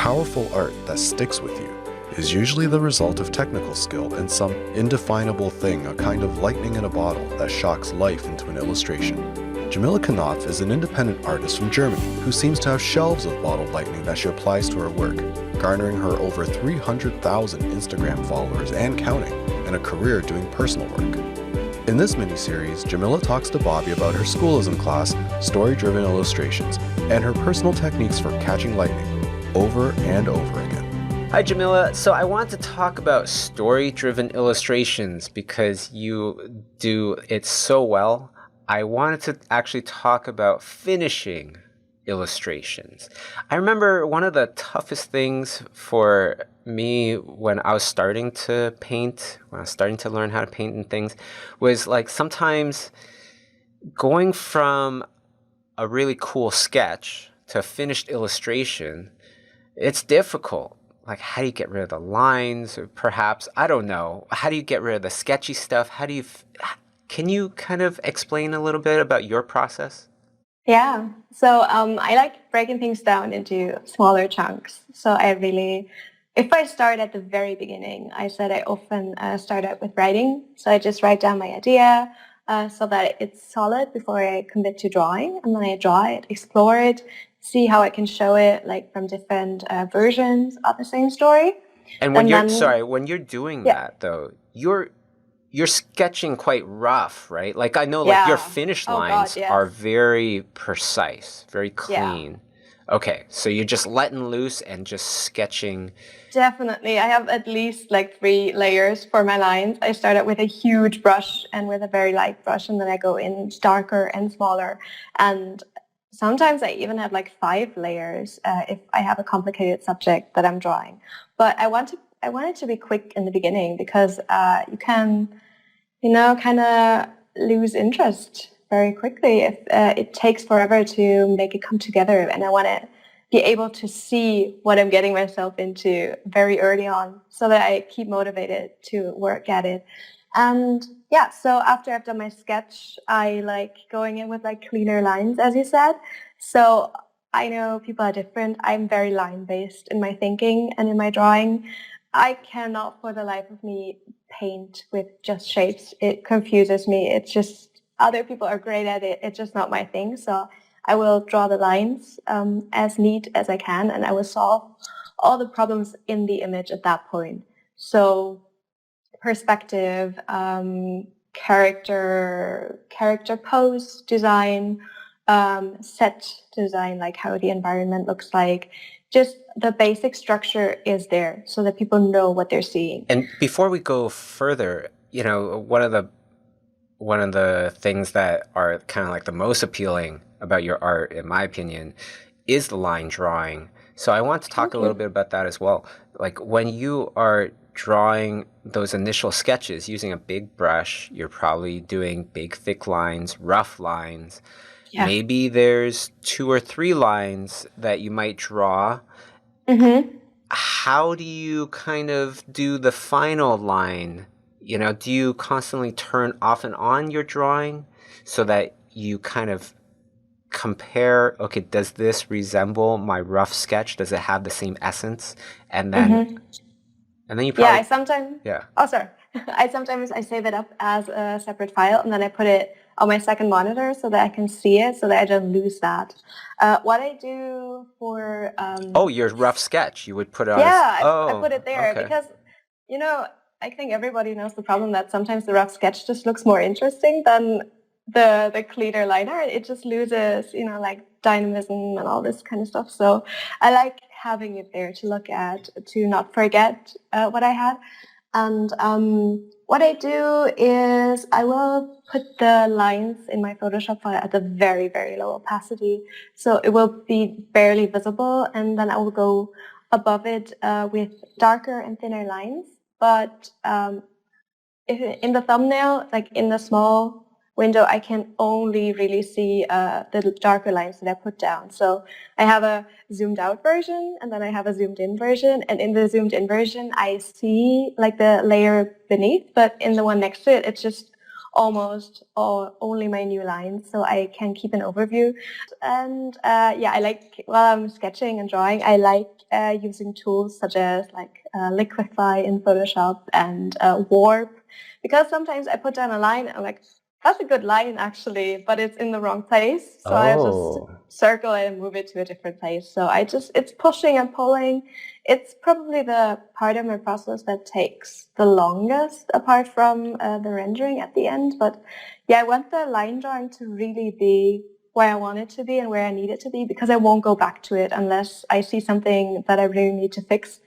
powerful art that sticks with you is usually the result of technical skill and some indefinable thing, a kind of lightning in a bottle that shocks life into an illustration. Djamila Knopf is an independent artist from Germany who seems to have shelves of bottled lightning that she applies to her work, garnering her over 300,000 Instagram followers and counting, and a career doing personal work. In this mini-series, Djamila talks to Bobby about her schoolism class, story-driven illustrations, and her personal techniques for catching lightning over and over again. Hi Djamila, so I want to talk about story-driven illustrations because you do it so well. I wanted to actually talk about finishing illustrations. I remember one of the toughest things for me when I was starting to paint, when I was starting to learn how to paint and things, was like sometimes going from a really cool sketch to a finished illustration. It's difficult. Like, how do you get rid of the lines? Or perhaps, I don't know. How do you get rid of the sketchy stuff? Can you kind of explain a little bit about your process? Yeah, so I like breaking things down into smaller chunks. So if I start at the very beginning, I often start out with writing. So I just write down my idea so that it's solid before I commit to drawing. And then I draw it, explore it, see how I can show it like from different versions of the same story. And when you're doing that though, you're sketching quite rough, right? Like I know like your finished lines are very precise, very clean. Yeah. Okay, so you're just letting loose and just sketching. Definitely. I have at least like 3 layers for my lines. I start out with a huge brush and with a very light brush, and then I go in darker and smaller. And sometimes I even have like 5 layers if I have a complicated subject that I'm drawing. But I want it to be quick in the beginning because you can, kind of lose interest very quickly if it takes forever to make it come together. And I want to be able to see what I'm getting myself into very early on so that I keep motivated to work at it. And yeah, so after I've done my sketch, I like going in with like cleaner lines, as you said. So I know people are different. I'm very line-based in my thinking and in my drawing. I cannot for the life of me paint with just shapes. It confuses me. It's just, other people are great at it. It's just not my thing. So I will draw the lines as neat as I can, and I will solve all the problems in the image at that point. So perspective, character pose design, set design, like how the environment looks like. Just the basic structure is there so that people know what they're seeing. And before we go further, one of the things that are kind of like the most appealing about your art, in my opinion, is the line drawing. So I want to talk a little bit about that as well. Like when you are drawing those initial sketches using a big brush, you're probably doing big, thick lines, rough lines. Yeah. Maybe there's 2 or 3 lines that you might draw. Mm-hmm. How do you kind of do the final line? Do you constantly turn off and on your drawing so that you kind of compare, okay, does this resemble my rough sketch? Does it have the same essence? And then you probably... I sometimes save it up as a separate file, and then I put it on my second monitor so that I can see it, so that I don't lose that. What I do for... your rough sketch. You would put it on... I put it there because, I think everybody knows the problem that sometimes the rough sketch just looks more interesting than the cleaner liner. It just loses, like dynamism and all this kind of stuff. So I like having it there to look at, to not forget what I had. And what I do is I will put the lines in my Photoshop file at a very, very low opacity. So it will be barely visible, and then I will go above it with darker and thinner lines. But if in the thumbnail, like in the small window, I can only really see the darker lines that I put down. So I have a zoomed out version, and then I have a zoomed in version. And in the zoomed in version, I see like the layer beneath, but in the one next to it, it's just almost or only my new lines, so I can keep an overview. And I like, while I'm sketching and drawing, I like using tools such as like Liquify in Photoshop and Warp, because sometimes I put down a line and I'm like, that's a good line actually, but it's in the wrong place. So I just circle it and move it to a different place. So it's pushing and pulling. It's probably the part of my process that takes the longest, apart from the rendering at the end. But yeah, I want the line drawing to really be where I want it to be and where I need it to be, because I won't go back to it unless I see something that I really need to fix.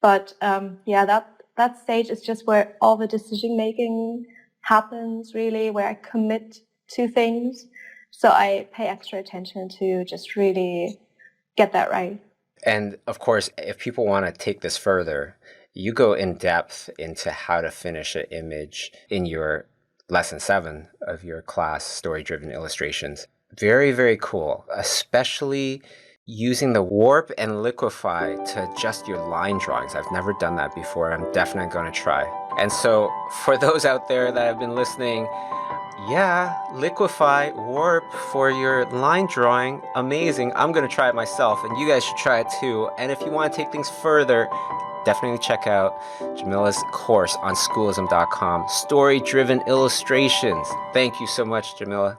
But that stage is just where all the decision making happens, really, where I commit to things. So I pay extra attention to just really get that right. And of course, if people want to take this further, you go in depth into how to finish an image in your lesson 7 of your class, Story-Driven Illustrations. Very, very cool, especially using the Warp and Liquify to adjust your line drawings. I've never done that before. I'm definitely going to try. And so for those out there that have been listening, yeah, Liquify, Warp for your line drawing, amazing. I'm going to try it myself, and you guys should try it too. And if you want to take things further, definitely check out Djamila's course on schoolism.com, Story-Driven Illustrations. Thank you so much, Djamila.